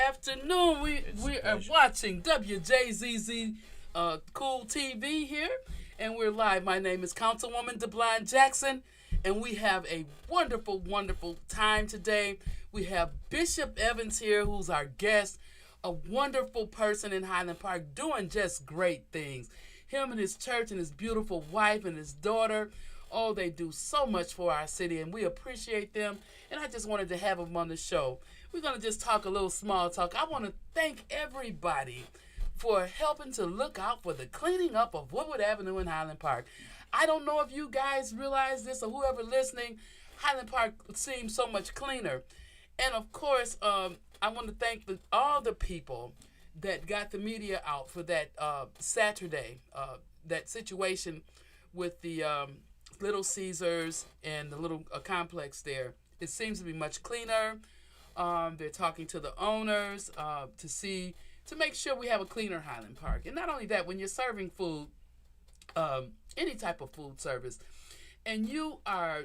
afternoon. We are watching WJZZ Cool TV here, and we're live. My name is Councilwoman DeBline Jackson, and we have a wonderful, wonderful time today. We have Bishop Evans here, who's our guest, a wonderful person in Highland Park doing just great things. Him and his church and his beautiful wife and his daughter, oh, they do so much for our city, and we appreciate them. And I just wanted to have them on the show. We're going to just talk a little small talk. I want to thank everybody for helping to look out for the cleaning up of Woodward Avenue in Highland Park. I don't know if you guys realize this or whoever listening, Highland Park seems so much cleaner. And of course, I want to thank all the people that got the media out for that Saturday, that situation with the Little Caesars and the little complex there. It seems to be much cleaner. They're talking to the owners to make sure we have a cleaner Highland Park. And not only that, when you're serving food, any type of food service, and you are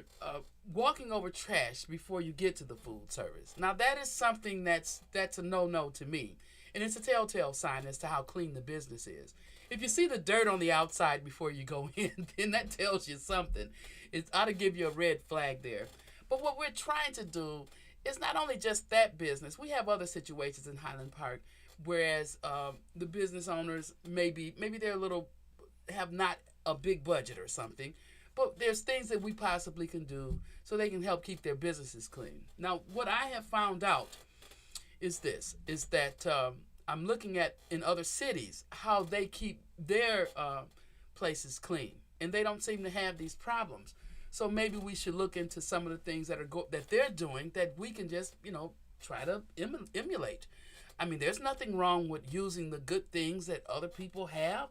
walking over trash before you get to the food service. Now that is something that's a no-no to me. And it's a telltale sign as to how clean the business is. If you see the dirt on the outside before you go in, then that tells you something. It ought to give you a red flag there. But what we're trying to do is not only just that business. We have other situations in Highland Park, whereas the business owners maybe they're have not a big budget or something, but there's things that we possibly can do so they can help keep their businesses clean. Now, what I have found out is that I'm looking at in other cities how they keep their places clean, and they don't seem to have these problems. So maybe we should look into some of the things that they're doing that we can just try to emulate. I mean, there's nothing wrong with using the good things that other people have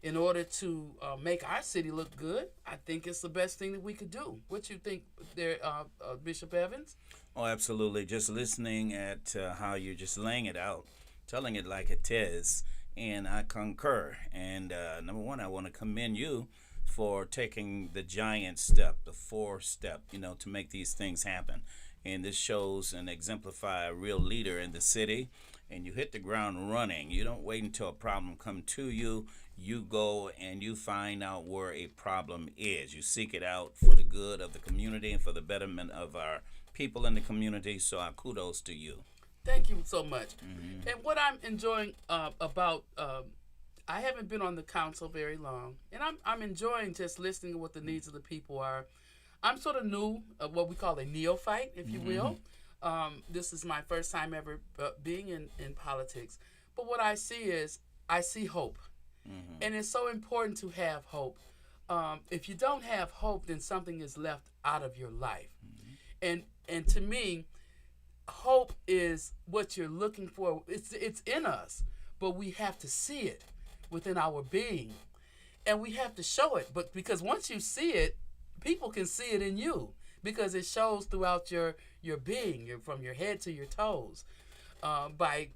in order to make our city look good. I think it's the best thing that we could do. What you think there, Bishop Evans? Oh, absolutely. Just listening at how you're just laying it out, telling it like it is, and I concur. And number one, I want to commend you for taking the giant step, the 4-step, to make these things happen. And this shows and exemplify a real leader in the city. And you hit the ground running. You don't wait until a problem come to you. You go and you find out where a problem is. You seek it out for the good of the community and for the betterment of our people in the community. So our kudos to you. Thank you so much. Mm-hmm. And what I'm enjoying about I haven't been on the council very long, and I'm enjoying just listening to what the needs of the people are. I'm sort of new, what we call a neophyte, if you will. This is my first time ever being in politics. But what I see hope. Mm-hmm. And it's so important to have hope. If you don't have hope, then something is left out of your life. Mm-hmm. And to me, hope is what you're looking for. It's in us, but we have to see it within our being, and we have to show it. But because once you see it, people can see it in you because it shows throughout your being, from your head to your toes. By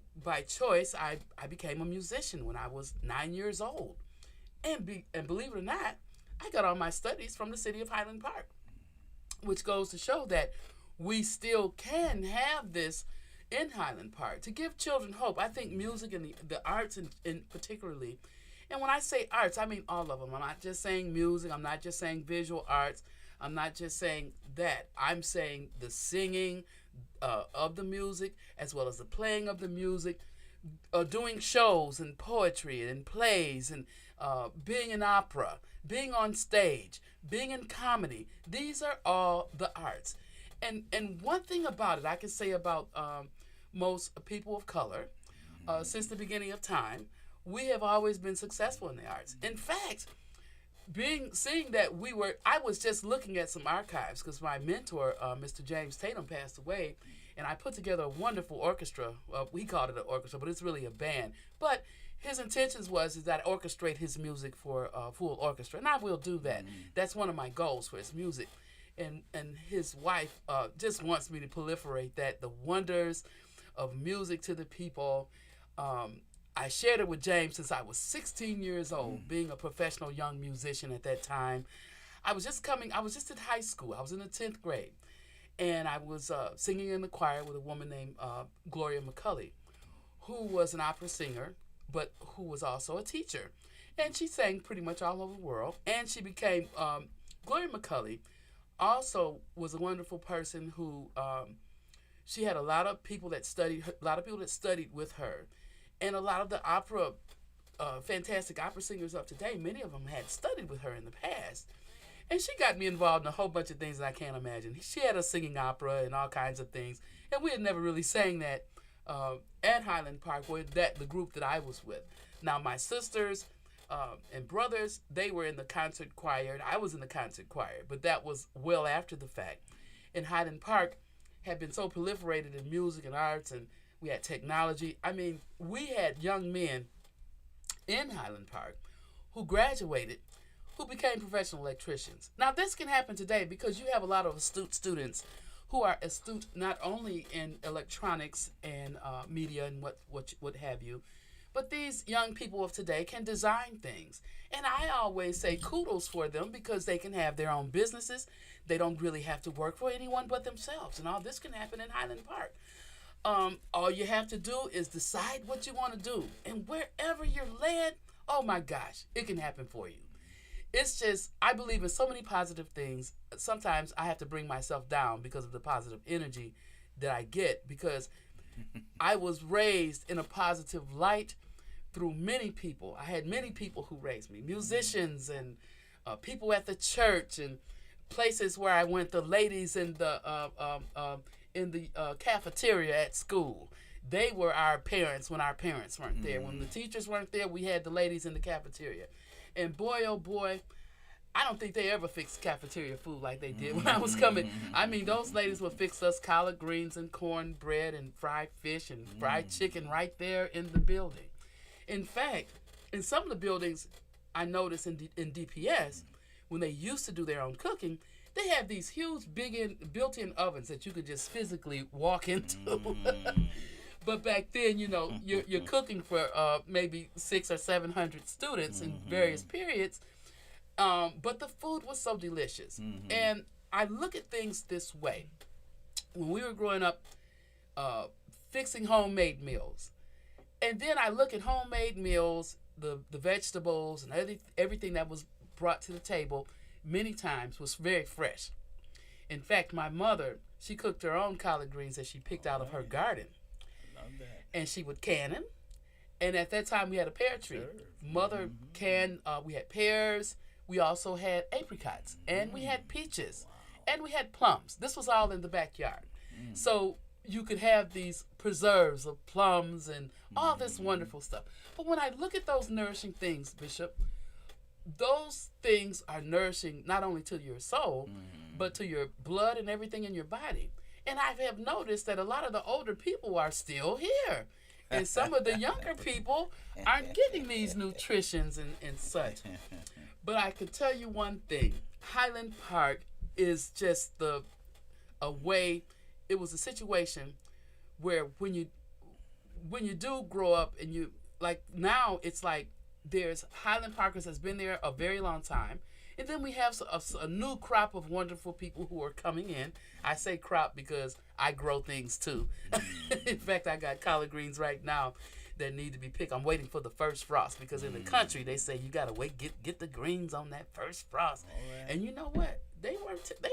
choice, I became a musician when I was 9 years old, and believe it or not, I got all my studies from the city of Highland Park, which goes to show that we still can have this in Highland Park to give children hope. I think music and the arts in particularly, and when I say arts, I mean all of them. I'm not just saying music. I'm not just saying visual arts. I'm not just saying that. I'm saying the singing of the music as well as the playing of the music, doing shows and poetry and plays and being in opera, being on stage, being in comedy. These are all the arts. And one thing about it I can say about most people of color, since the beginning of time, we have always been successful in the arts. In fact, seeing that I was just looking at some archives because my mentor, Mr. James Tatum, passed away, and I put together a wonderful orchestra. We called it an orchestra, but it's really a band. But his intentions is that I orchestrate his music for a full orchestra, and I will do that. Mm-hmm. That's one of my goals for his music. And his wife just wants me to proliferate that, the wonders of music to the people. I shared it with James since I was 16 years old, being a professional young musician at that time. I was just in high school. I was in the 10th grade. And I was singing in the choir with a woman named Gloria McCulley, who was an opera singer, but who was also a teacher. And she sang pretty much all over the world. And she became, Gloria McCulley also was a wonderful person who, she had a lot of people that studied, with her. And a lot of the fantastic opera singers of today, many of them had studied with her in the past. And she got me involved in a whole bunch of things that I can't imagine. She had us singing opera and all kinds of things. And we had never really sang that at Highland Park, with the group that I was with. Now, my sisters and brothers, they were in the concert choir, and I was in the concert choir. But that was well after the fact. And Highland Park had been so proliferated in music and arts, and we had technology. I mean, we had young men in Highland Park who graduated, who became professional electricians. Now, this can happen today because you have a lot of astute students who are astute not only in electronics and media and what have you, but these young people of today can design things. And I always say kudos for them because they can have their own businesses. They don't really have to work for anyone but themselves. And all this can happen in Highland Park. All you have to do is decide what you want to do. And wherever you're led, oh my gosh, it can happen for you. It's just, I believe in so many positive things. Sometimes I have to bring myself down because of the positive energy that I get, because I was raised in a positive light through many people. I had many people who raised me, musicians and people at the church and places where I went, the ladies in the cafeteria at school. They were our parents when our parents weren't there. When the teachers weren't there, we had the ladies in the cafeteria. And boy, oh boy, I don't think they ever fixed cafeteria food like they did when I was coming. I mean, those ladies would fix us collard greens and cornbread and fried fish and fried chicken right there in the building. In fact, in some of the buildings I noticed in DPS, when they used to do their own cooking, they have these huge, built-in ovens that you could just physically walk into. But back then, you know, you're cooking for maybe 600 or 700 students in various periods. But the food was so delicious. And I look at things this way. When we were growing up, fixing homemade meals. And then I look at homemade meals, the vegetables and everything that was brought to the table many times was very fresh. In fact, my mother, she cooked her own collard greens that she picked out of her garden. And she would can them. And at that time, we had a pear tree. Mother canned, we had pears. We also had apricots. And we had peaches. And we had plums. This was all in the backyard. So you could have these preserves of plums and all this wonderful stuff. But when I look at those nourishing things, Bishop, those things are nourishing not only to your soul, but to your blood and everything in your body. And I have noticed that a lot of the older people are still here. And some of the younger people aren't getting these nutritions and such. But I can tell you one thing. Highland Park is just a way, it was a situation where when you do grow up and you, like now it's like there's Highland Parkers that's been there a very long time. And then we have a new crop of wonderful people who are coming in. I say crop because I grow things too. In fact, I got collard greens right now that need to be picked. I'm waiting for the first frost because in the country they say you gotta wait, get the greens on that first frost. Right. And you know what? They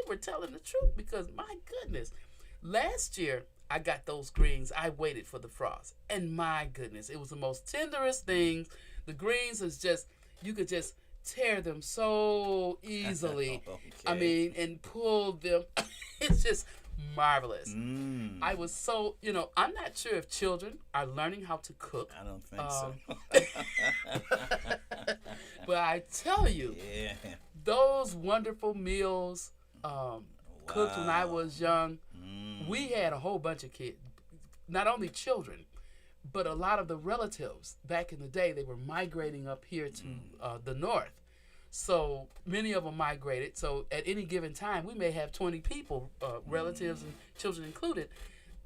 were telling the truth because my goodness, last year I got those greens. I waited for the frost, and my goodness, it was the most tenderest things. The greens is just, you could just tear them so easily. Okay. I mean, and pull them. It's just marvelous. I was so, I'm not sure if children are learning how to cook. I don't think so. But I tell you, those wonderful meals cooked when I was young, we had a whole bunch of kids, not only children, but a lot of the relatives back in the day, they were migrating up here to the north. So many of them migrated. So at any given time, we may have 20 people, relatives and children included,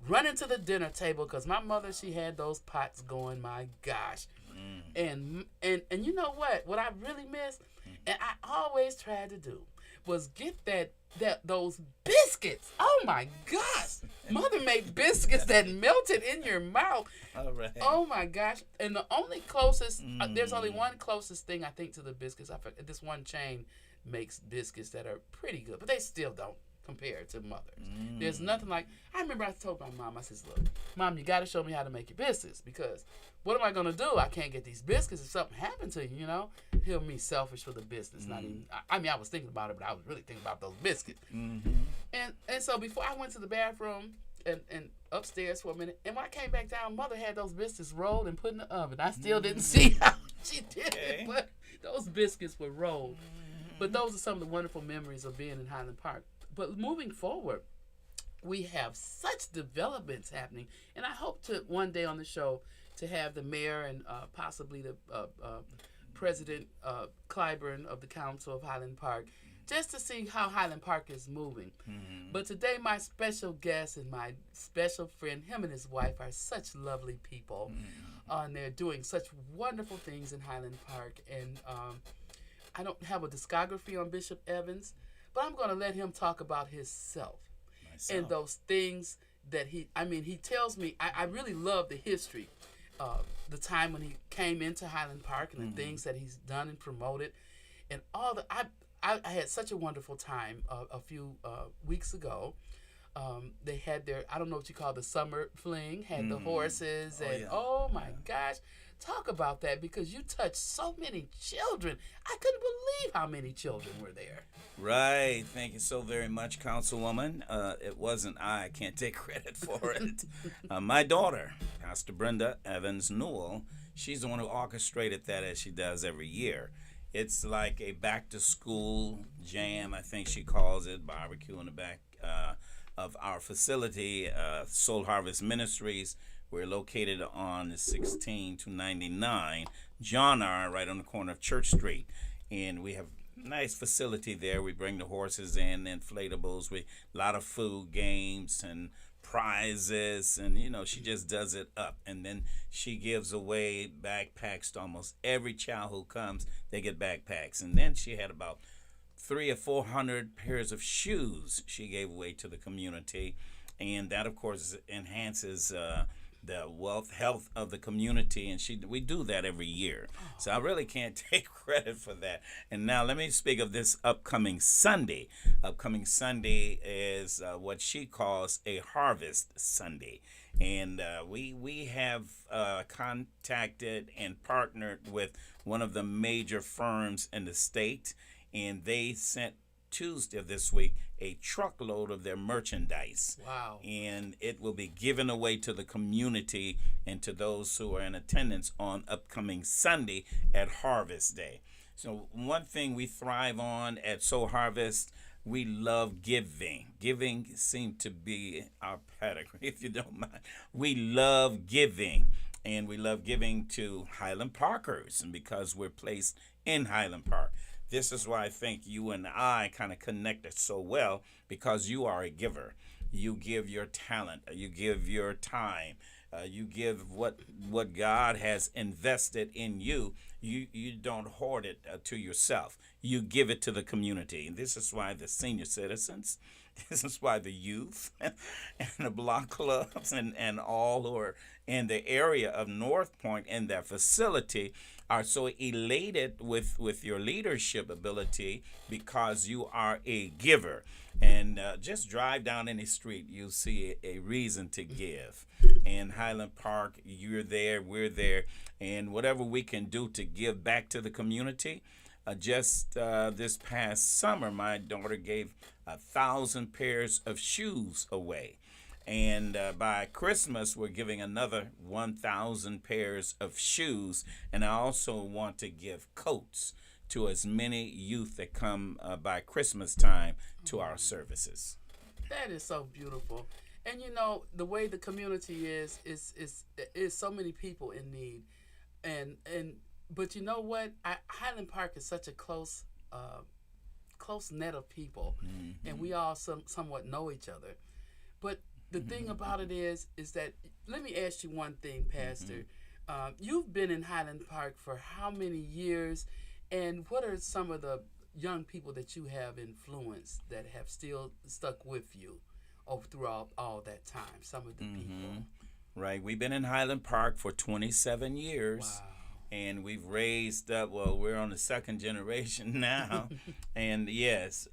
running to the dinner table because my mother, she had those pots going, my gosh. And you know what? What I really miss, and I always tried to do, was get those biscuits. Oh my gosh. Mother made biscuits that melted in your mouth. All right. Oh my gosh. And the only closest, there's only one closest thing I think to the biscuits. This one chain makes biscuits that are pretty good, but they still don't compare to Mother's. There's nothing like, I remember I told my mom, I says, look, Mom, you got to show me how to make your biscuits, because what am I going to do? I can't get these biscuits if something happened to you, you know? Hear me selfish for the business. Not even, I mean, I was thinking about it, but I was really thinking about those biscuits. And so before I went to the bathroom and upstairs for a minute, and when I came back down, Mother had those biscuits rolled and put in the oven. I still didn't see how she did it, but those biscuits were rolled. But those are some of the wonderful memories of being in Highland Park. But moving forward, we have such developments happening, and I hope to one day on the show to have the mayor and possibly the President Clyburn of the Council of Highland Park, just to see how Highland Park is moving. But today, my special guest and my special friend, him and his wife, are such lovely people, and they're doing such wonderful things in Highland Park. And I don't have a discography on Bishop Evans, but I'm going to let him talk about himself and those things that he tells me. I really love the history, the time when he came into Highland Park and the things that he's done and promoted, and all the. I had such a wonderful time a few weeks ago. They had their, I don't know what you call the summer fling, had the horses, and oh my gosh. Talk about that, because you touched so many children. I couldn't believe how many children were there. Right. Thank you so very much, Councilwoman. It wasn't I can't take credit for it. My daughter, Pastor Brenda Evans Newell, she's the one who orchestrated that, as she does every year. It's like a back-to-school jam, I think she calls it, barbecue in the back of our facility, Soul Harvest Ministries. We're located on the 16 to 99 John R. right on the corner of Church Street. And we have a nice facility there. We bring the horses in, inflatables, a lot of food, games, and prizes. And, you know, she just does it up. And then she gives away backpacks to almost every child who comes. They get backpacks. And then she had about 300 or 400 pairs of shoes she gave away to the community. And that, of course, enhances the health of the community, and we do that every year. So I really can't take credit for that. And now let me speak of this upcoming Sunday. Upcoming Sunday is what she calls a Harvest Sunday. And we have contacted and partnered with one of the major firms in the state, and they sent Tuesday of this week a truckload of their merchandise. Wow. And it will be given away to the community and to those who are in attendance on upcoming Sunday at Harvest Day. So one thing we thrive on at Soul Harvest, we love giving. Giving seems to be our pedigree, if you don't mind. We love giving, and we love giving to Highland Parkers, and because we're placed in Highland Park. This is why I think you and I kind of connected so well, because you are a giver. You give your talent. You give your time. You give what God has invested in you. You don't hoard it to yourself. You give it to the community. And this is why the senior citizens, this is why the youth and the block clubs and all who are in the area of North Point and their facility are so elated with your leadership ability, because you are a giver. And just drive down any street, you'll see a reason to give. In Highland Park, you're there, we're there, and whatever we can do to give back to the community. Just this past summer, my daughter gave 1,000 pairs of shoes away. And by Christmas, we're giving another 1,000 pairs of shoes. And I also want to give coats to as many youth that come by Christmas time to our services. That is so beautiful. And you know, the way the community is so many people in need. But you know what? Highland Park is such a close net of people, and we all somewhat know each other. But the thing about it is that, let me ask you one thing, Pastor. You've been in Highland Park for how many years, and what are some of the young people that you have influenced that have still stuck with you over throughout all that time? Some of the people. Right. We've been in Highland Park for 27 years. Wow. And we've raised up, well, we're on the second generation now. And yes,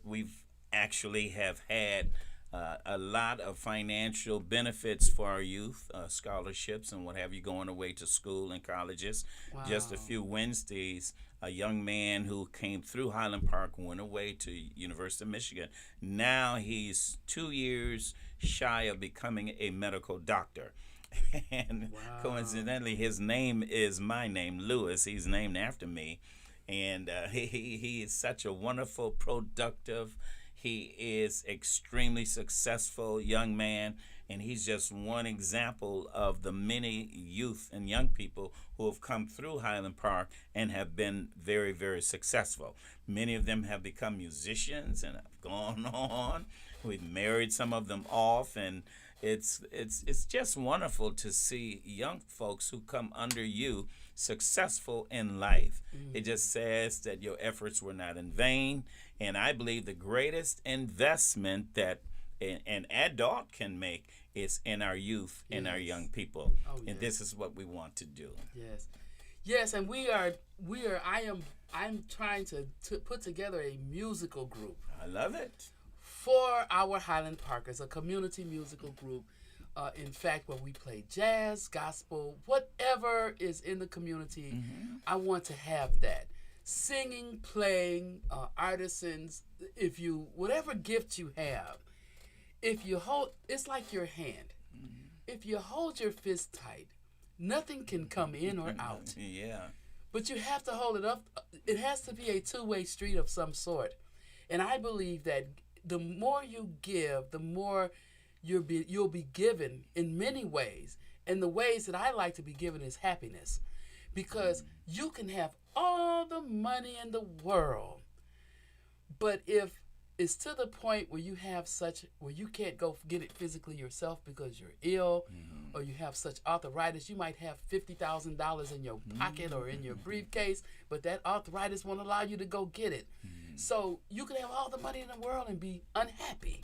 we've actually have had a lot of financial benefits for our youth, scholarships and what have you, going away to school and colleges. Wow. Just a few Wednesdays, a young man who came through Highland Park went away to University of Michigan. Now he's 2 years shy of becoming a medical doctor. And Wow. coincidentally, his name is my name, Lewis. He's named after me. And he is such a wonderful, productive, he is extremely successful young man. And he's just one example of the many youth and young people who have come through Highland Park and have been very, very successful. Many of them have become musicians and have gone on. We've married some of them off, and it's just wonderful to see young folks who come under you successful in life. It just says that your efforts were not in vain, and I believe the greatest investment that an adult can make is in our youth and our young people. Oh, and yes. this is what we want to do. Yes, and I'm trying to put together a musical group I love it. for our Highland Parkers, a community musical group. In fact, where we play jazz, gospel, whatever is in the community, I want to have that. Singing, playing, artisans, whatever gift you have, if you hold, it's like your hand. If you hold your fist tight, nothing can come in or out. Yeah. But you have to hold it up. It has to be a two-way street of some sort. And I believe that the more you give, the more you'll be given in many ways. And the ways that I like to be given is happiness. Because you can have all the money in the world, but if it's to the point where where you can't go get it physically yourself because you're ill, or you have such arthritis, you might have $50,000 in your pocket or in your briefcase, but that arthritis won't allow you to go get it. So you can have all the money in the world and be unhappy.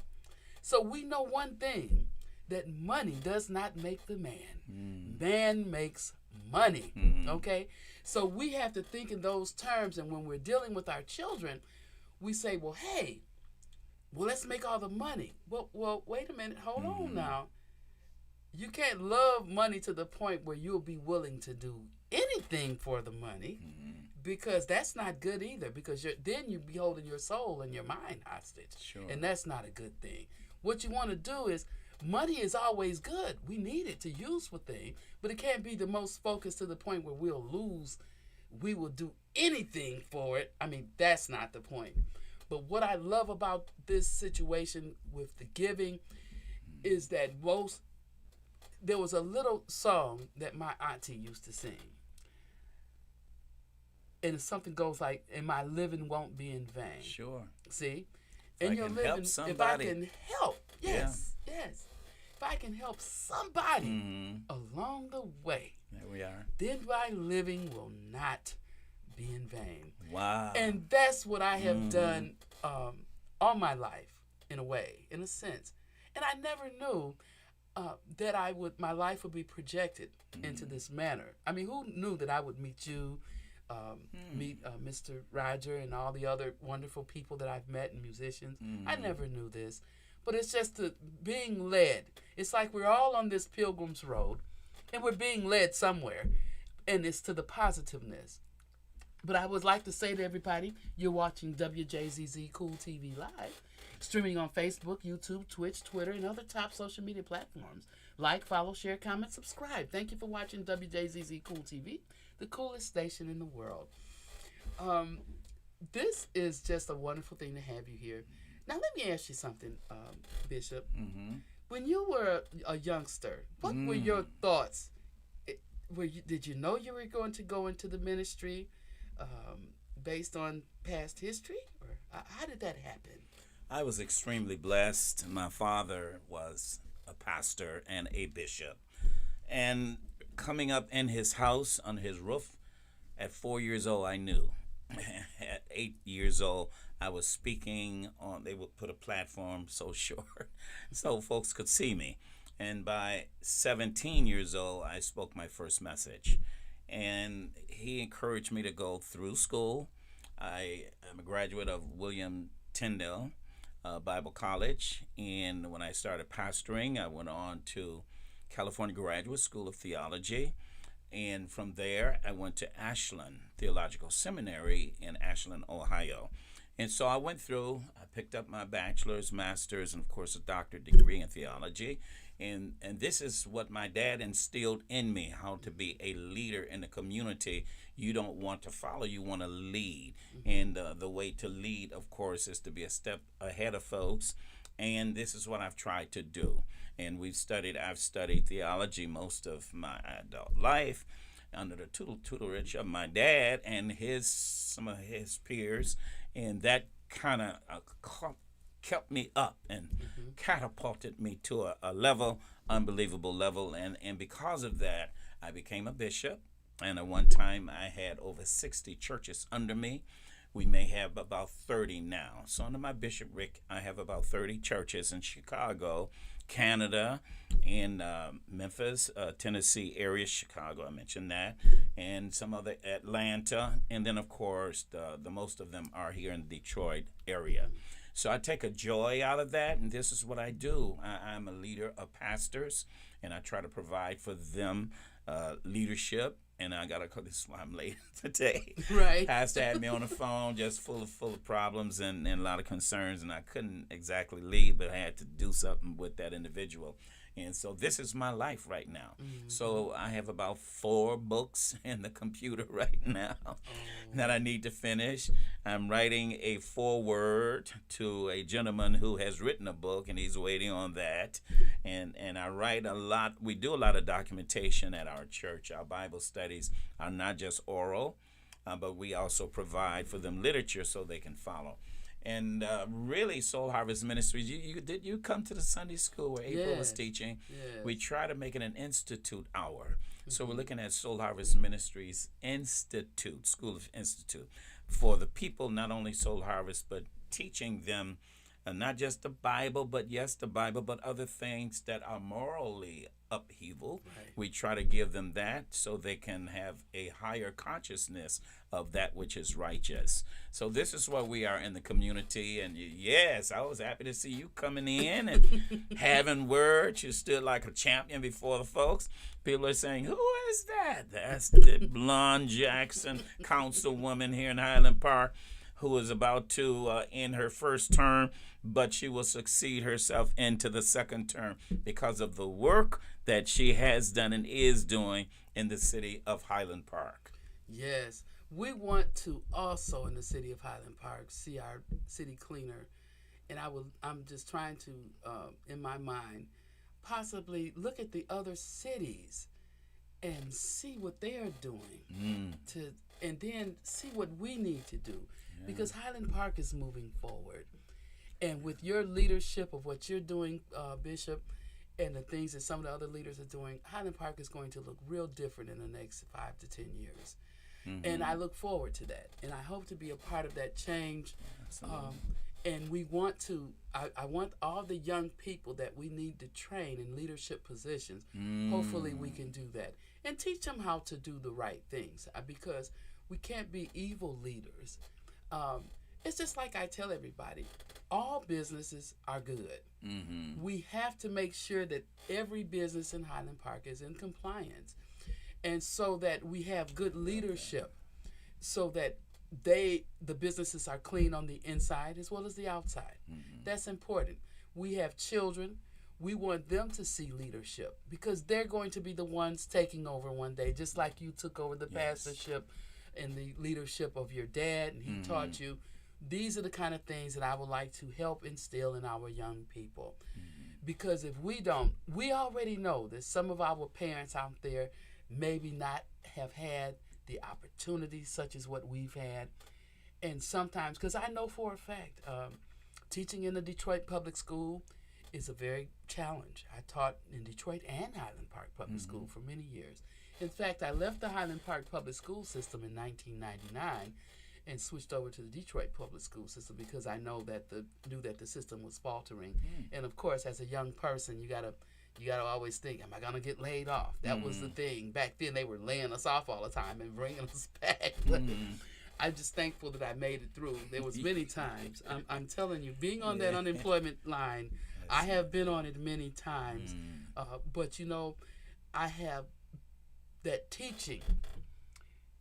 So we know one thing, that money does not make the man. Man makes money, okay? So we have to think in those terms, and when we're dealing with our children, we say, well, hey, let's make all the money. Well, wait a minute, hold on now. You can't love money to the point where you'll be willing to do anything for the money, because that's not good either, because then you'll be holding your soul and your mind hostage. Sure. And that's not a good thing. What you want to do is, money is always good. We need it to use for things, but it can't be the most focused to the point where we will do anything for it. I mean, that's not the point. But what I love about this situation with the giving is that there was a little song that my auntie used to sing. And something goes like, and my living won't be in vain. Sure. See? If And I your can living, help if I somebody. can help, yes. If I can help somebody along the way, There we are. then my living will not be in vain. Wow. And that's what I have done all my life, in a sense. And I never knew that my life would be projected into this manner. I mean, who knew that I would meet you, meet Mr. Roger and all the other wonderful people that I've met and musicians. I never knew this. But it's just being led. It's like we're all on this pilgrim's road, and we're being led somewhere, and it's to the positiveness. But I would like to say to everybody, you're watching Wjzz Cool TV live, streaming on Facebook, YouTube, Twitch, Twitter, and other top social media platforms. Like, follow, share, comment, subscribe. Thank you for watching Wjzz Cool TV, the coolest station in the world. This is just a wonderful thing to have you here. Now, let me ask you something, Bishop. When you were a youngster, what were your thoughts? Did you know you were going to go into the ministry based on past history? Or how did that happen? I was extremely blessed. My father was a pastor and a bishop. And coming up in his house, on his roof, at 4 years old, I knew at 8 years old, I was speaking on, they would put a platform so short so folks could see me. And by 17 years old, I spoke my first message. And he encouraged me to go through school. I am a graduate of William Tyndale Bible College. And when I started pastoring, I went on to California Graduate School of Theology. And from there, I went to Ashland Theological Seminary in Ashland, Ohio. And so I went through, I picked up my bachelor's, master's, and of course a doctorate degree in theology. And this is what my dad instilled in me, how to be a leader in the community. You don't want to follow, you want to lead. And the way to lead, of course, is to be a step ahead of folks. And this is what I've tried to do. And I've studied theology most of my adult life under the tutelage of my dad and some of his peers. And that kind of kept me up and catapulted me to a level, unbelievable level. And because of that, I became a bishop. And at one time, I had over 60 churches under me. We may have about 30 now. So under my bishopric, I have about 30 churches in Chicago, Canada, in Memphis, Tennessee area, Chicago, I mentioned that, and some other Atlanta, and then of course the most of them are here in the Detroit area. So I take a joy out of that, and this is what I do. I'm a leader of pastors, and I try to provide for them leadership. And I got to call, this is why I'm late today. Right. Pastor had me on the phone, just full of problems and a lot of concerns, and I couldn't exactly leave, but I had to do something with that individual. And so this is my life right now. So I have about 4 books in the computer right now that I need to finish. I'm writing a foreword to a gentleman who has written a book, and he's waiting on that. And I write a lot. We do a lot of documentation at our church. Our Bible studies are not just oral, but we also provide for them literature so they can follow. And really, Soul Harvest Ministries, did you come to the Sunday school where April was teaching? Yes. We try to make it an institute hour. So we're looking at Soul Harvest Ministries Institute, School of Institute, for the people, not only Soul Harvest, but teaching them not just the Bible, but yes, the Bible, but other things that are morally upheaval. Right. We try to give them that so they can have a higher consciousness of that which is righteous. So this is where we are in the community. And yes, I was happy to see you coming in and having words. You stood like a champion before the folks. People are saying, who is that? That's the blonde Jackson councilwoman here in Highland Park, who is about to end her first term, but she will succeed herself into the second term because of the work that she has done and is doing in the city of Highland Park. Yes. We want to also, in the city of Highland Park, see our city cleaner. And I'm just trying to, in my mind, possibly look at the other cities and see what they are doing and then see what we need to do. Because Highland Park is moving forward. And with your leadership of what you're doing, Bishop, and the things that some of the other leaders are doing, Highland Park is going to look real different in the next 5 to 10 years. And I look forward to that. And I hope to be a part of that change. And we want to, I want all the young people that we need to train in leadership positions. Hopefully we can do that. And teach them how to do the right things. Because we can't be evil leaders. It's just like I tell everybody, all businesses are good. We have to make sure that every business in Highland Park is in compliance. And so that we have good leadership, so that the businesses are clean on the inside as well as the outside. That's important. We have children. We want them to see leadership because they're going to be the ones taking over one day, just like you took over the pastorship and the leadership of your dad, and he taught you. These are the kind of things that I would like to help instill in our young people. Because if we don't, we already know that some of our parents out there maybe not have had the opportunities such as what we've had. And sometimes, because I know for a fact, teaching in the Detroit public school is a very challenge. I taught in Detroit and Highland Park Public School for many years. In fact, I left the Highland Park Public School system in 1999 and switched over to the Detroit public school system because I knew that the system was faltering. And of course, as a young person, you gotta always think, am I gonna get laid off? That was the thing. Back then, they were laying us off all the time and bringing us back. But I'm just thankful that I made it through. There was many times. I'm telling you, being on that unemployment line, I have been on it many times. But I have that teaching.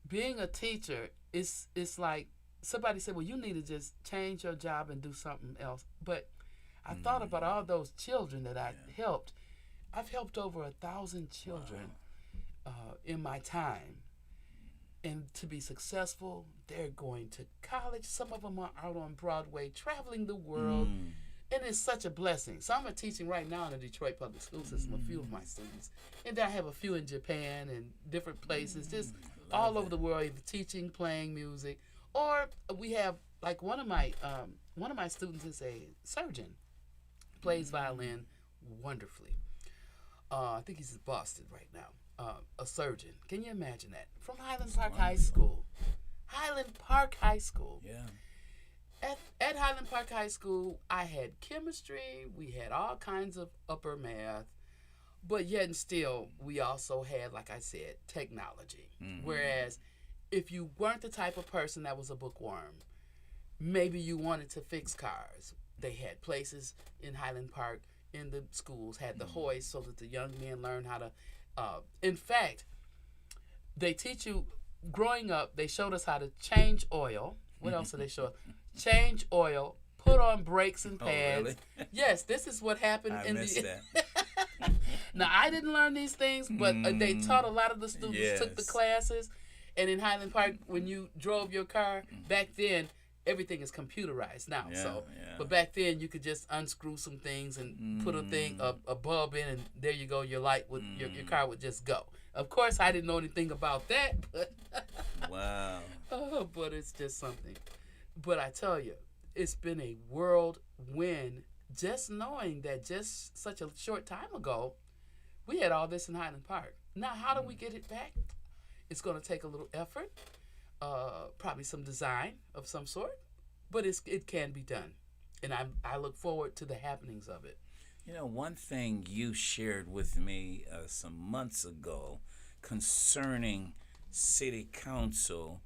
Being a teacher, it's like somebody said, well, you need to just change your job and do something else. But I thought about all those children that I helped. I've helped over 1,000 children in my time. And to be successful, they're going to college. Some of them are out on Broadway, traveling the world. And it's such a blessing. So I'm teaching right now in the Detroit public school system, a few of my students. And then I have a few in Japan and different places, just all over the world, either teaching, playing music. Or we have, like one of my students is a surgeon, plays violin wonderfully. I think he's in Boston right now, a surgeon. Can you imagine that? From Highland Park High School. Highland Park High School. Yeah. At Highland Park High School, I had chemistry. We had all kinds of upper math. But yet and still, we also had, like I said, technology. Whereas if you weren't the type of person that was a bookworm, maybe you wanted to fix cars. They had places in Highland Park in the schools, had the hoist so that the young men learn how to. In fact, they teach you, growing up, they showed us how to change oil. What else did they show us? Change oil, put on brakes and pads. Oh, really? Yes, this is what happened I in missed the. that. Now, I didn't learn these things, but they taught a lot of the students, took the classes. And in Highland Park, when you drove your car, back then, everything is computerized now. But back then, you could just unscrew some things and put a bulb in, and there you go, your light would, your car would just go. Of course, I didn't know anything about that, but Wow. but it's just something. But I tell you, it's been a world win just knowing that just such a short time ago, we had all this in Highland Park. Now, how do we get it back? It's going to take a little effort, probably some design of some sort, but it can be done. And I look forward to the happenings of it. You know, one thing you shared with me some months ago concerning City Council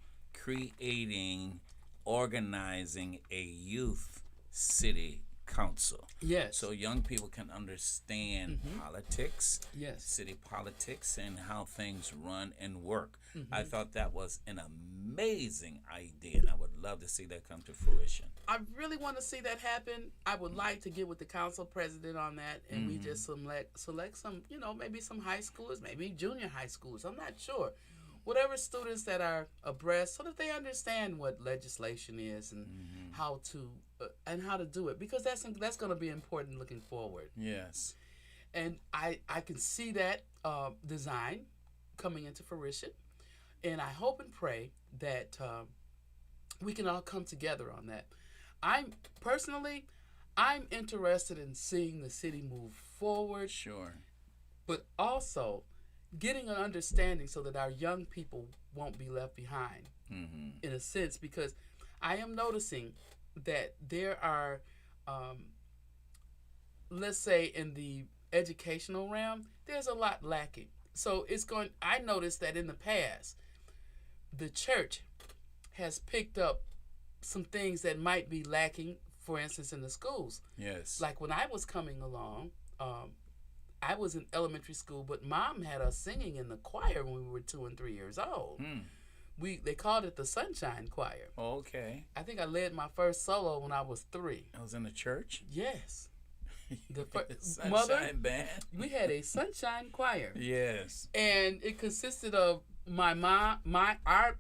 organizing a youth city council. Yes. So young people can understand politics, city politics, and how things run and work. I thought that was an amazing idea, and I would love to see that come to fruition. I really want to see that happen. I would like to get with the council president on that, and we just select some, maybe some high schoolers, maybe junior high schoolers. I'm not sure. Whatever students that are abreast, so that they understand what legislation is and how to do it, because that's going to be important looking forward. Yes. And I can see that design coming into fruition, and I hope and pray that we can all come together on that. I'm interested in seeing the city move forward. Sure. But also getting an understanding so that our young people won't be left behind, in a sense, because I am noticing that there are, let's say in the educational realm, there's a lot lacking. So I noticed that in the past, the church has picked up some things that might be lacking, for instance, in the schools. Yes. Like when I was coming along, I was in elementary school, but Mom had us singing in the choir when we were 2 and 3 years old. They called it the Sunshine Choir. Okay. I think I led my first solo when I was 3. I was in the church? Yes. The Sunshine mother Band? We had a Sunshine Choir. Yes. And it consisted of my mom,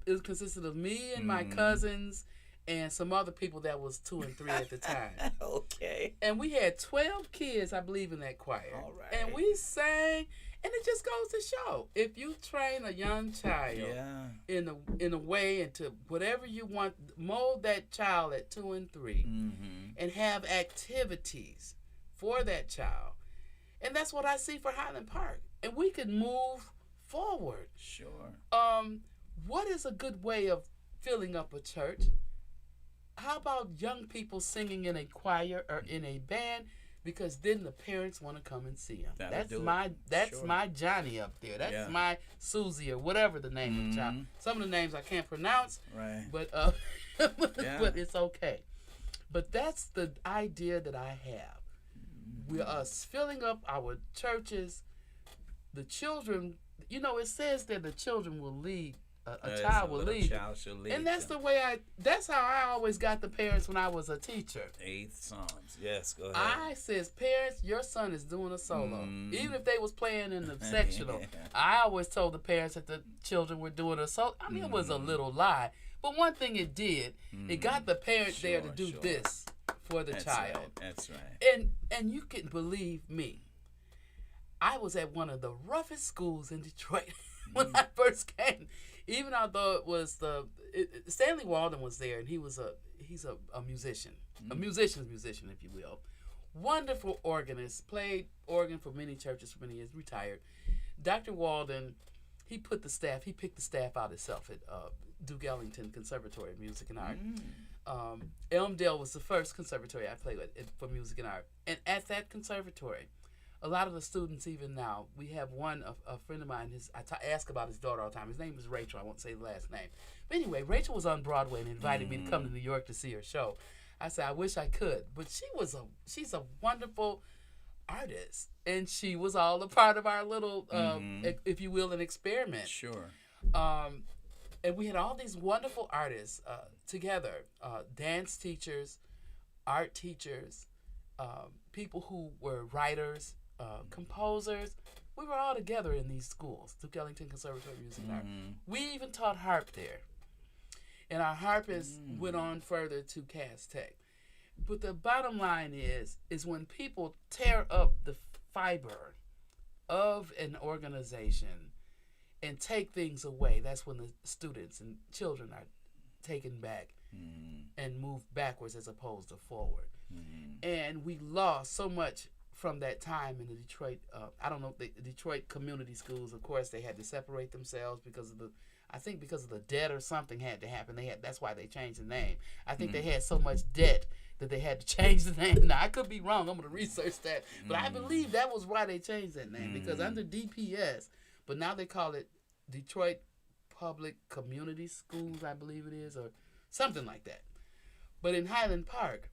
it consisted of me and my cousins and some other people that was 2 and 3 at the time. Okay. And we had 12 kids, I believe, in that choir. All right. And we sang, and it just goes to show, if you train a young child in a way into whatever you want, mold that child at 2 and 3, and have activities for that child. And that's what I see for Highland Park. And we could move forward. Sure. What is a good way of filling up a church. How about young people singing in a choir or in a band? Because then the parents want to come and see them. That's my Johnny up there. That's my Susie or whatever the name of the child. Some of the names I can't pronounce, right? But but it's okay. But that's the idea that I have. We are filling up our churches. The children, it says that the children will lead. A child will lead. Child shall lead. And that's the way that's how I always got the parents when I was a teacher. 8th Psalms. Yes, go ahead. I says, parents, your son is doing a solo. Even if they was playing in the sectional, I always told the parents that the children were doing a solo. I mean, it was a little lie. But one thing it did, it got the parents there to do this for the child. Right. That's right. And you can believe me, I was at one of the roughest schools in Detroit when I first came. Even although it was Stanley Walden was there, and he's a musician, a musician's musician, if you will. Wonderful organist, played organ for many churches for many years, retired. Dr. Walden, he picked the staff out himself at Duke Ellington Conservatory of Music and Art. Elmdale was the first conservatory I played with for music and art. And at that conservatory, a lot of the students, even now, we have one, a friend of mine, I ask about his daughter all the time. His name is Rachel. I won't say the last name. But anyway, Rachel was on Broadway and invited me to come to New York to see her show. I said, I wish I could. But she's a wonderful artist. And she was all a part of our little, if you will, an experiment. Sure. And we had all these wonderful artists together, dance teachers, art teachers, people who were writers, composers. We were all together in these schools, Duke Ellington Conservatory of Music and Art. We even taught harp there. And our harpists went on further to Cass Tech. But the bottom line is when people tear up the fiber of an organization and take things away, that's when the students and children are taken back and moved backwards as opposed to forward. And we lost so much from that time in the Detroit, the Detroit community schools. Of course, they had to separate themselves because of the debt or something had to happen. That's why they changed the name. I think they had so much debt that they had to change the name. Now, I could be wrong. I'm going to research that. But I believe that was why they changed that name, because under DPS, but now they call it Detroit Public Community Schools, I believe it is, or something like that. But in Highland Park,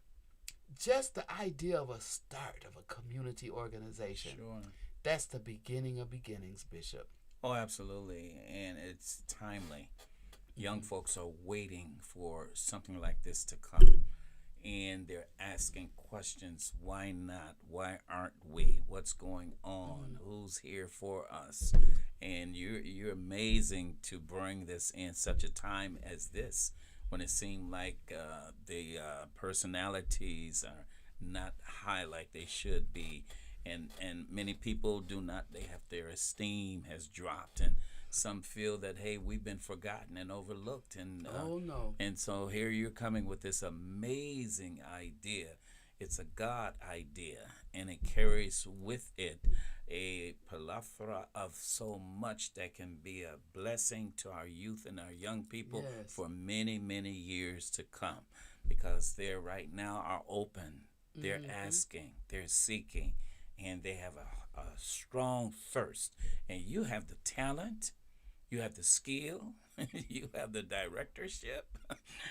just the idea of a start of a community organization, that's the beginning of beginnings, Bishop. Oh, absolutely. And it's timely. Young folks are waiting for something like this to come. And they're asking questions. Why not? Why aren't we? What's going on? Who's here for us? And you're amazing to bring this in such a time as this, when it seemed like the personalities are not high like they should be. And many people do not, their esteem has dropped, and some feel that, hey, we've been forgotten and overlooked. And and so here you're coming with this amazing idea. It's a God idea, and it carries with it a plethora of so much that can be a blessing to our youth and our young people for many, many years to come, because they right now are open. They're asking, they're seeking, and they have a strong thirst. And you have the talent, you have the skill, you have the directorship,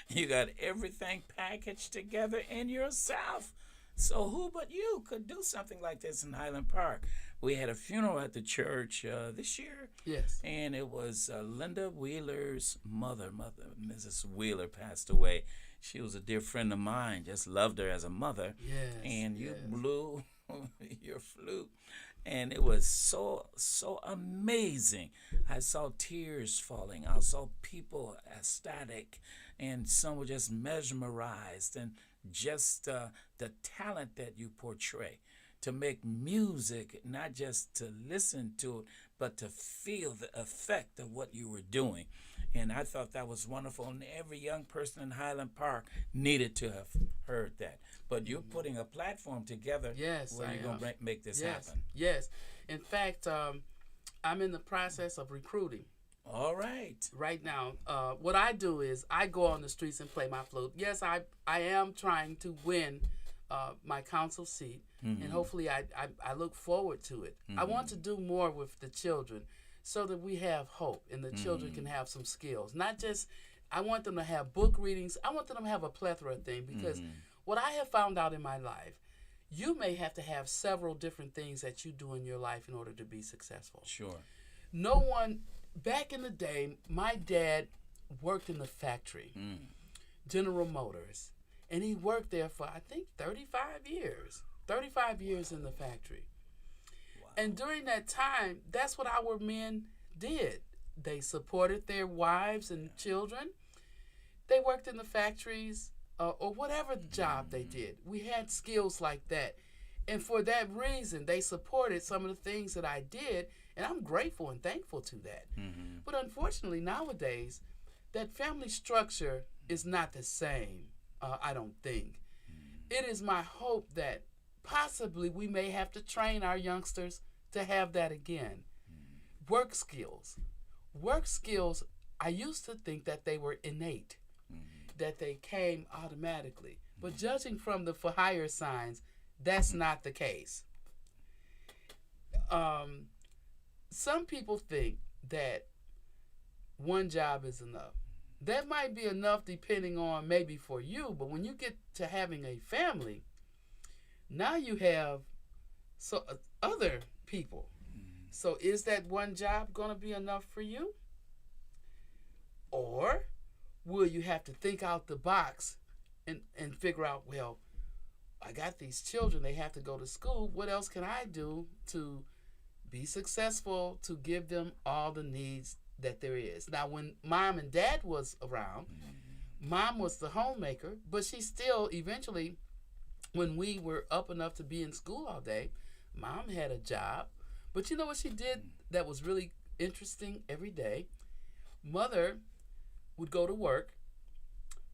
you got everything packaged together in yourself. So who but you could do something like this in Highland Park? We had a funeral at the church this year. Yes. And it was Linda Wheeler's mother, Mrs. Wheeler, passed away. She was a dear friend of mine, just loved her as a mother. Yes. And you blew your flute. And it was so amazing. I saw tears falling. I saw people ecstatic, and some were just mesmerized, and just the talent that you portray to make music, not just to listen to it, but to feel the effect of what you were doing. And I thought that was wonderful, and every young person in Highland Park needed to have heard that. But you're putting a platform together where you're going to make this happen. Yes. In fact, I'm in the process of recruiting All right. Right now, what I do is I go on the streets and play my flute. Yes, I am trying to win my council seat, and hopefully I look forward to it. I want to do more with the children so that we have hope and the children can have some skills. Not just, I want them to have book readings. I want them to have a plethora of things because what I have found out in my life, you may have to have several different things that you do in your life in order to be successful. Sure. No one, back in the day, my dad worked in the factory, General Motors, and he worked there for, I think, 35 years. 35 years in the factory. Wow. And during that time, that's what our men did. They supported their wives and children. They worked in the factories or whatever job they did. We had skills like that. And for that reason, they supported some of the things that I did, and I'm grateful and thankful to that. But unfortunately, nowadays, that family structure is not the same, I don't think. It is my hope that possibly we may have to train our youngsters to have that again. Work skills. Work skills, I used to think that they were innate, that they came automatically. But judging from the for hire signs, that's not the case. Some people think that one job is enough. That might be enough depending on maybe for you, but when you get to having a family, now you have other people. So is that one job going to be enough for you? Or will you have to think out the box and figure out, well, I got these children, they have to go to school. What else can I do to be successful, to give them all the needs that there is? Now, when mom and dad was around, mom was the homemaker, but she still eventually, when we were up enough to be in school all day, mom had a job. But you know what she did that was really interesting every day? Mother would go to work,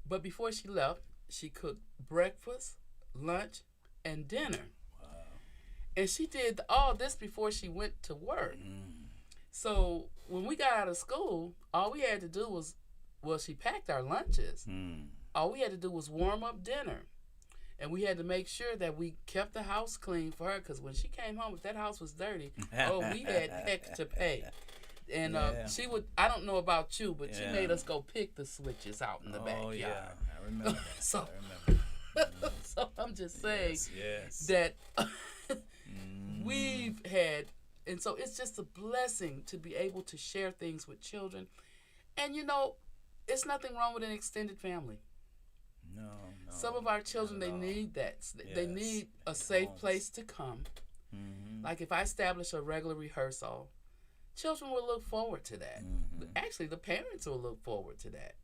but before she left, she cooked breakfast, lunch, and dinner. Wow. And she did all this before she went to work. So when we got out of school, all we had to do was, well, she packed our lunches. All we had to do was warm up dinner. And we had to make sure that we kept the house clean for her, because when she came home, if that house was dirty, we had heck to pay. And she would, I don't know about you, but she made us go pick the switches out in the backyard. Oh, yeah, I remember that. So I'm just saying that we've had, and so it's just a blessing to be able to share things with children. And, you know, it's nothing wrong with an extended family. No. Some of our children, they need that. They need a safe place to come. Like if I establish a regular rehearsal, children will look forward to that. Actually, the parents will look forward to that.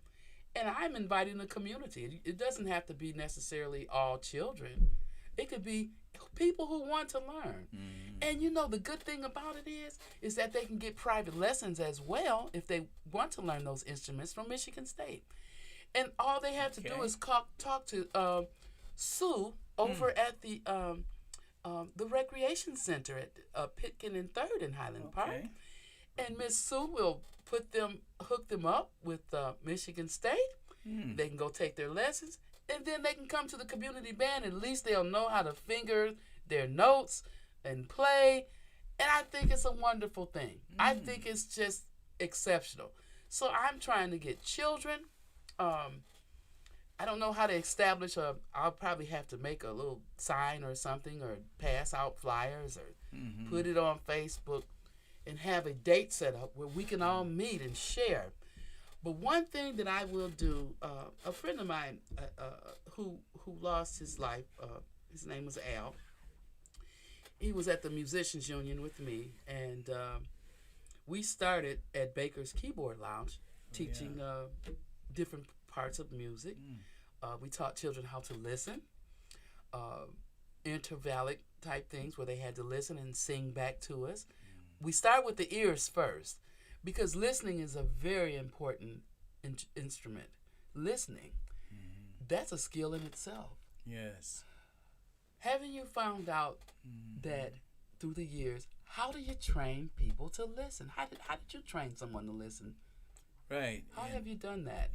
And I'm inviting the community. It doesn't have to be necessarily all children. It could be people who want to learn. And you know, the good thing about it is that they can get private lessons as well if they want to learn those instruments from Michigan State. And all they have to do is talk to Sue over at the recreation center at Pitkin and 3rd in Highland Park. And Miss Sue will hook them up with Michigan State. They can go take their lessons, and then they can come to the community band. At least they'll know how to finger their notes and play. And I think it's a wonderful thing. I think it's just exceptional. So I'm trying to get children. I don't know how to establish I'll probably have to make a little sign or something, or pass out flyers, or put it on Facebook, and have a date set up where we can all meet and share. But one thing that I will do, a friend of mine who lost his life, his name was Al. He was at the Musicians Union with me, and we started at Baker's Keyboard Lounge teaching different parts of music. We taught children how to listen, intervallic type things where they had to listen and sing back to us. We start with the ears first, because listening is a very important instrument. Listening, that's a skill in itself. Yes. Haven't you found out that through the years how do you train people to listen? How did you train someone to listen? Right. How have you done that?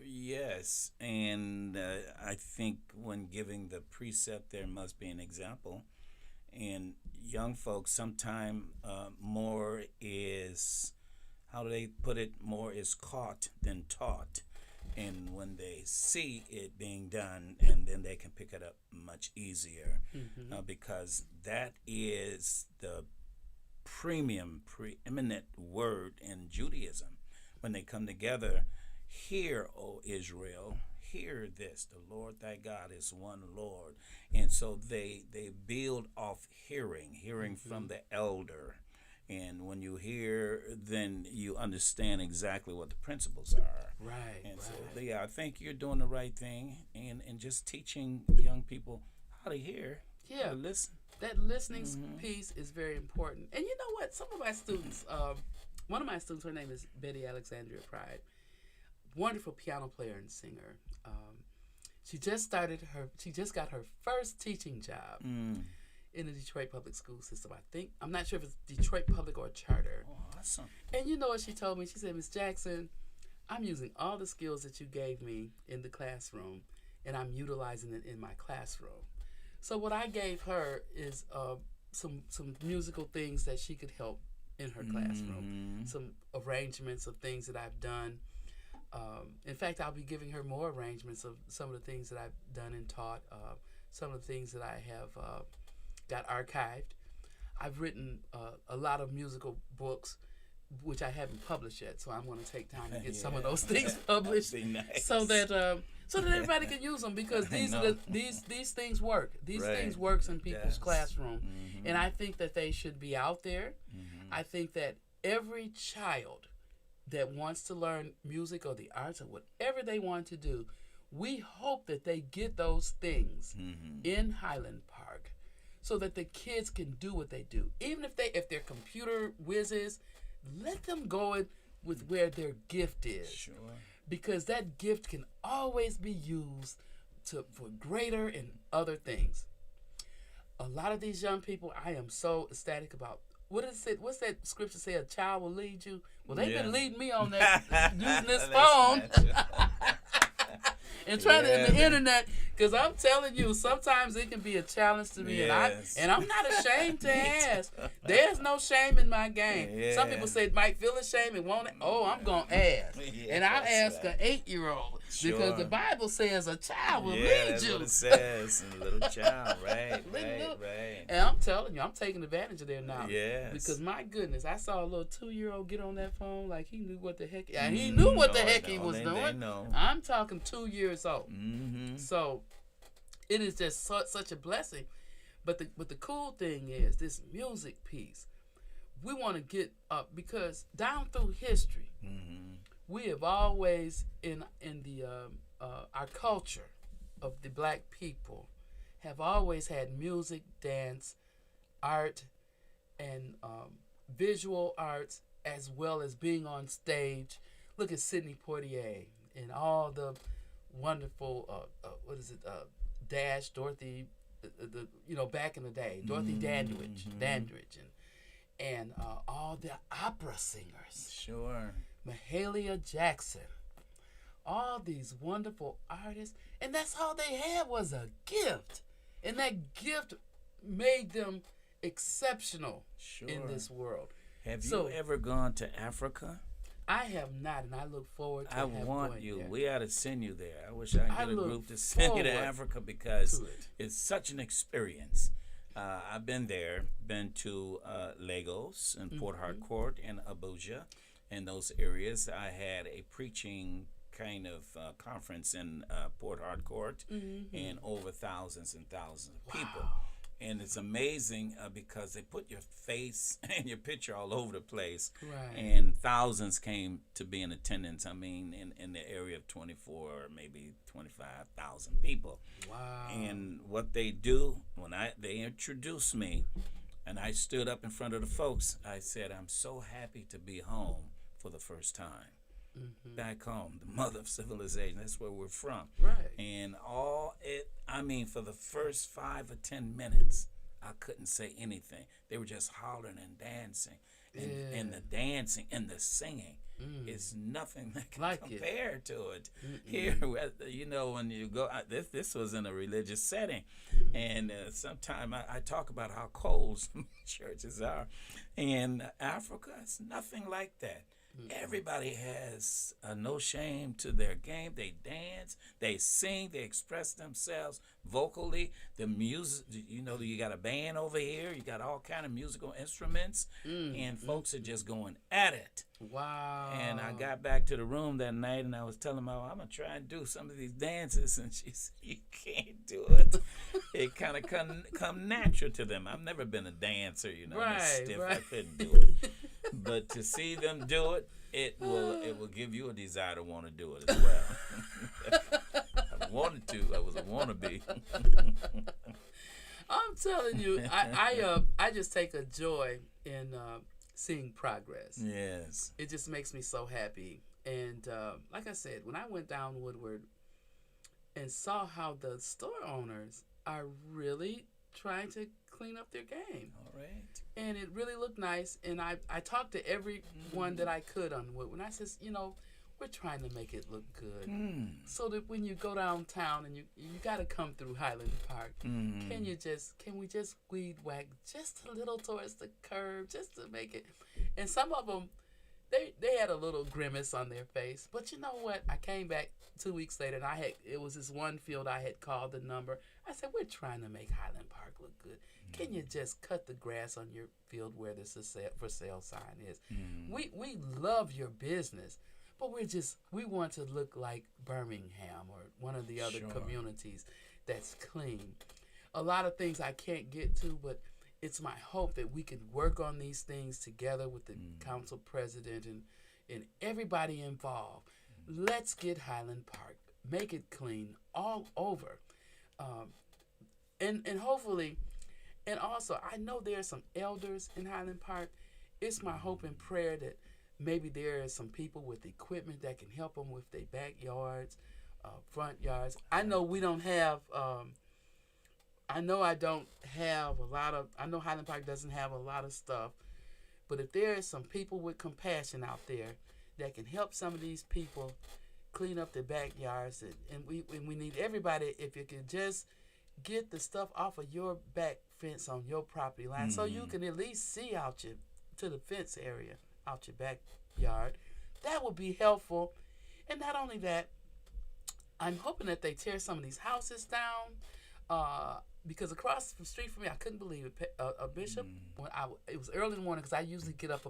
Yes, and I think when giving the precept, there must be an example. And young folks, sometimes more is, how do they put it? More is caught than taught. And when they see it being done, and then they can pick it up much easier, because that is the preeminent word in Judaism. When they come together, hear, O Israel, hear this, the Lord thy God is one Lord. And so they build off hearing from the elder. And when you hear, then you understand exactly what the principles are. Right. And right. so, yeah, I think you're doing the right thing, and just teaching young people how to hear, how to listen. That listening piece is very important. And you know what? Some of my students, one of my students, her name is Betty Alexandria Pride, wonderful piano player and singer. She just got her first teaching job in the Detroit public school system. I'm not sure if it's Detroit public or charter. Oh, awesome. And you know what she told me? She said, Miss Jackson, I'm using all the skills that you gave me in the classroom, and I'm utilizing it in my classroom. So what I gave her is some musical things that she could help in her classroom, some arrangements of things that I've done. In fact, I'll be giving her more arrangements of some of the things that I've done and taught, some of the things that I have got archived. I've written a lot of musical books, which I haven't published yet, so I'm going to take time to get some of those things published, nice. so that everybody can use them, because these things work. These things works in people's classroom, and I think that they should be out there. I think that every child that wants to learn music or the arts or whatever they want to do, we hope that they get those things in Highland Park, so that the kids can do what they do. Even if they're computer whizzes, let them go with where their gift is. Sure. Because that gift can always be used for greater and other things. A lot of these young people, I am so ecstatic about. What is it? What's that scripture say? A child will lead you. Well, they've been leading me on that using this phone and trying to in the internet. Because I'm telling you, sometimes it can be a challenge to me, and I'm not ashamed to ask. There's no shame in my game. Yeah. Some people say might feel ashamed and won't. Oh, I'm gonna ask, and I'll ask an 8-year-old because the Bible says a child will lead that's you. what it says, a little child, right? And I'm telling you, I'm taking advantage of their knowledge. Yes. Because my goodness, I saw a little 2-year-old get on that phone like he knew what the heck. He knew what the heck he was doing. They know. I'm talking 2 years old. So it is just such a blessing. But the cool thing is this music piece. We want to get up because down through history, we have always in the our culture of the black people have always had music, dance, art, and visual arts, as well as being on stage. Look at Sidney Poitier and all the wonderful Dash, Dorothy, back in the day, Dorothy Dandridge, and all the opera singers. Sure. Mahalia Jackson. All these wonderful artists, and that's all they had was a gift, and that gift made them exceptional in this world. Have you ever gone to Africa? I have not, and I look forward to I want you. There. We ought to send you there. I wish I could get a group to send you to Africa because it's such an experience. I've been there, been to Lagos and Port Harcourt and Abuja, in those areas. I had a preaching kind of conference in Port Harcourt, and over thousands and thousands of people. And it's amazing because they put your face and your picture all over the place. Right. And thousands came to be in attendance. I mean, in the area of 24, maybe 25,000 people. Wow. And what they do, when they introduced me, and I stood up in front of the folks, I said, I'm so happy to be home for the first time. Back home, the mother of civilization. That's where we're from. Right. And for the first 5 or 10 minutes, I couldn't say anything. They were just hollering and dancing. And Yeah. the dancing and the singing is nothing that can Like compare to it. Mm-mm. Here, you know, when you go, this was in a religious setting, and sometimes I talk about how cold some churches are. In Africa, it's nothing like that. Everybody has no shame to their game. They dance, they sing, they express themselves vocally. The music, you know, you got a band over here. You got all kind of musical instruments, and folks are just going at it. Wow. And I got back to the room that night, and I was telling my wife, I'm gonna try and do some of these dances, and she said, "You can't do it. It kind of come natural to them. I've never been a dancer, you know, I'm stiff. I couldn't do it." But to see them do it, it will give you a desire to want to do it as well. I wanted to. I was a wannabe. I'm telling you, I just take a joy in seeing progress. Yes. It just makes me so happy. And like I said, when I went down Woodward and saw how the store owners are really trying to clean up their game. All right. And it really looked nice. And I talked to everyone that I could on Woodward. And I says, you know, we're trying to make it look good. So that when you go downtown and you got to come through Highland Park, can we just weed whack just a little towards the curb just to make it? And some of them, they had a little grimace on their face. But you know what? I came back 2 weeks later, and it was this one field I had called the number. I said, we're trying to make Highland Park look good. Can you just cut the grass on your field where the for sale sign is? We love your business, but we want to look like Birmingham or one of the other communities that's clean. A lot of things I can't get to, but it's my hope that we can work on these things together with the council president and everybody involved. Let's get Highland Park, make it clean all over. And hopefully, and also, I know there are some elders in Highland Park. It's my hope and prayer that maybe there are some people with equipment that can help them with their backyards, front yards. I know we don't have, I know Highland Park doesn't have a lot of stuff, but if there is some people with compassion out there that can help some of these people clean up their backyards, and we need everybody, if you can just get the stuff off of your back fence on your property line so you can at least see out to the fence area, out your backyard, that would be helpful. And not only that, I'm hoping that they tear some of these houses down, because across the street from me, I couldn't believe it, a bishop, it was early in the morning because I usually get up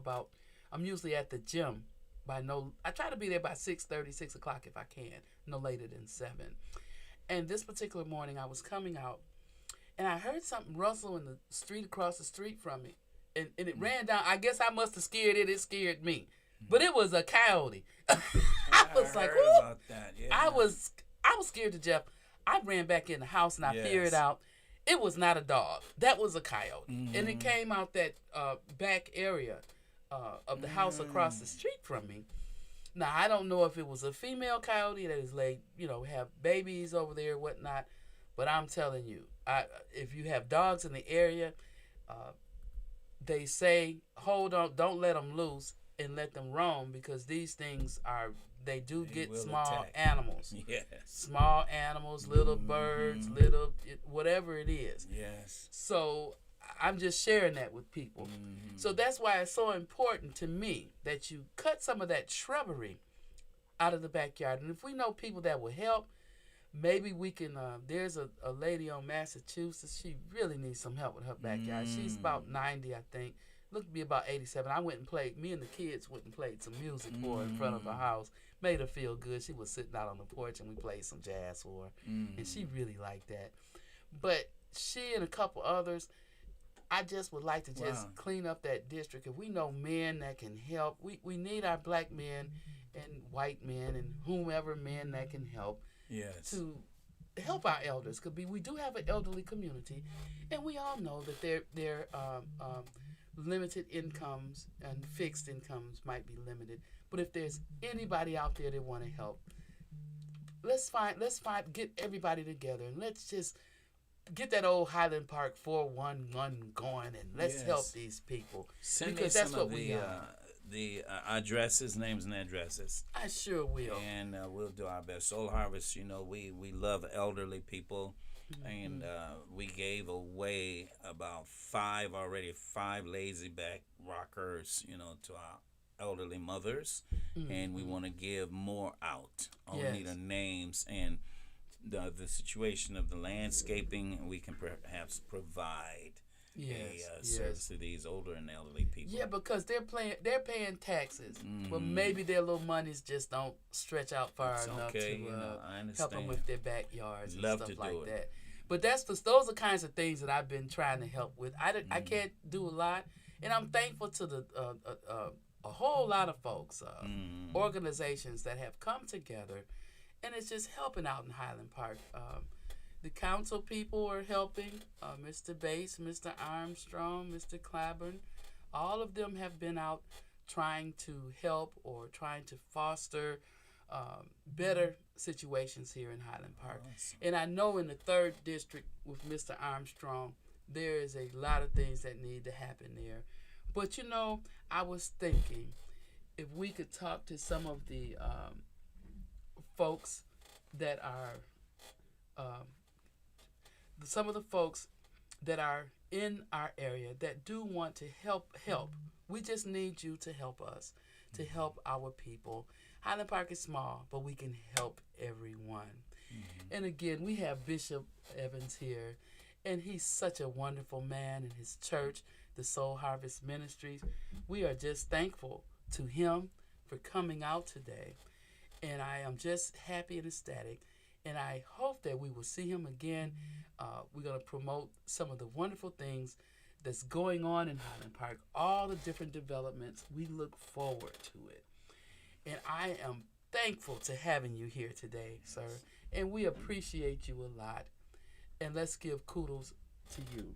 I'm usually at the gym I try to be there by 6:30, 6 o'clock if I can, no later than 7. And this particular morning, I was coming out, and I heard something rustle in the street across the street from me. And it ran down. I guess I must have scared it. It scared me. But it was a coyote. I was like, heard about that. Yeah. I was scared to death. I ran back in the house, and I figured out it was not a dog. That was a coyote. And it came out that back area of the house across the street from me. Now, I don't know if it was a female coyote that is like, have babies over there or whatnot, but I'm telling you, if you have dogs in the area, they say, hold on, don't let them loose and let them roam, because these things they get small animals. Yes. Small animals, little birds, whatever it is. Yes. So I'm just sharing that with people. So that's why it's so important to me that you cut some of that shrubbery out of the backyard. And if we know people that will help, maybe we can, there's a lady on Massachusetts. She really needs some help with her backyard. She's about 90, I think. Looked to be about 87. I went and played, me and the kids went and played some music for her in front of her house. Made her feel good. She was sitting out on the porch and we played some jazz for her. And she really liked that. But she and a couple others, I just would like to just clean up that district. If we know men that can help, we need our black men and white men and whomever men that can help to help our elders. Because we do have an elderly community, and we all know that their limited incomes and fixed incomes might be limited. But if there's anybody out there that want to help, let's get everybody together and let's just get that old Highland Park 411 going, and let's help these people. Send because me that's some what of we are. the addresses, names, and addresses. I sure will. And we'll do our best. Soul Harvest, you know, we love elderly people, and we gave away about five lazy back rockers, you know, to our elderly mothers, and we want to give more out. All we need are names and the situation of the landscaping, and we can perhaps provide a service to these older and elderly people. Yeah, because they're paying taxes, but maybe their little monies just don't stretch out far enough to help them with their backyards and stuff like that. But those are kinds of things that I've been trying to help with. I can't do a lot, and I'm thankful to the a whole lot of folks, organizations that have come together, and it's just helping out in Highland Park. The council people are helping, Mr. Bates, Mr. Armstrong, Mr. Claiborne. All of them have been out trying to help or trying to foster better situations here in Highland Park. Awesome. And I know in the 3rd District with Mr. Armstrong, there is a lot of things that need to happen there. But, you know, I was thinking if we could talk to some of the folks that are some of the folks that are in our area that do want to help. We just need you to help us, to help our people. Highland Park is small, but we can help everyone. And again, we have Bishop Evans here, and he's such a wonderful man in his church, the Soul Harvest Ministries. We are just thankful to him for coming out today, and I am just happy and ecstatic. And I hope that we will see him again. We're going to promote some of the wonderful things that's going on in Highland Park, all the different developments. We look forward to it. And I am thankful to having you here today, sir. And we appreciate you a lot. And let's give kudos to you.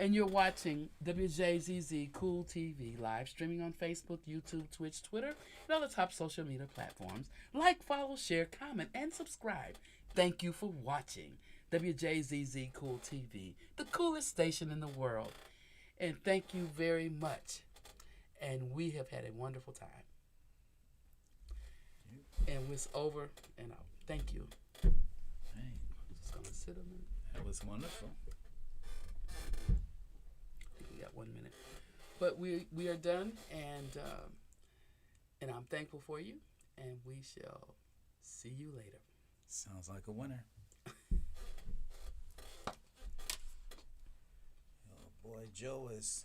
And you're watching Wjzz Cool TV, live streaming on Facebook, YouTube, Twitch, Twitter, and other top social media platforms. Like, follow, share, comment, and subscribe. Thank you for watching Wjzz Cool TV, the coolest station in the world. And thank you very much. And we have had a wonderful time. And it's over and out. Thank you. Hey, Just gonna sit a minute. that was wonderful. We got 1 minute, but we are done, and I'm thankful for you, and we shall see you later. Sounds like a winner. Oh boy, Joe is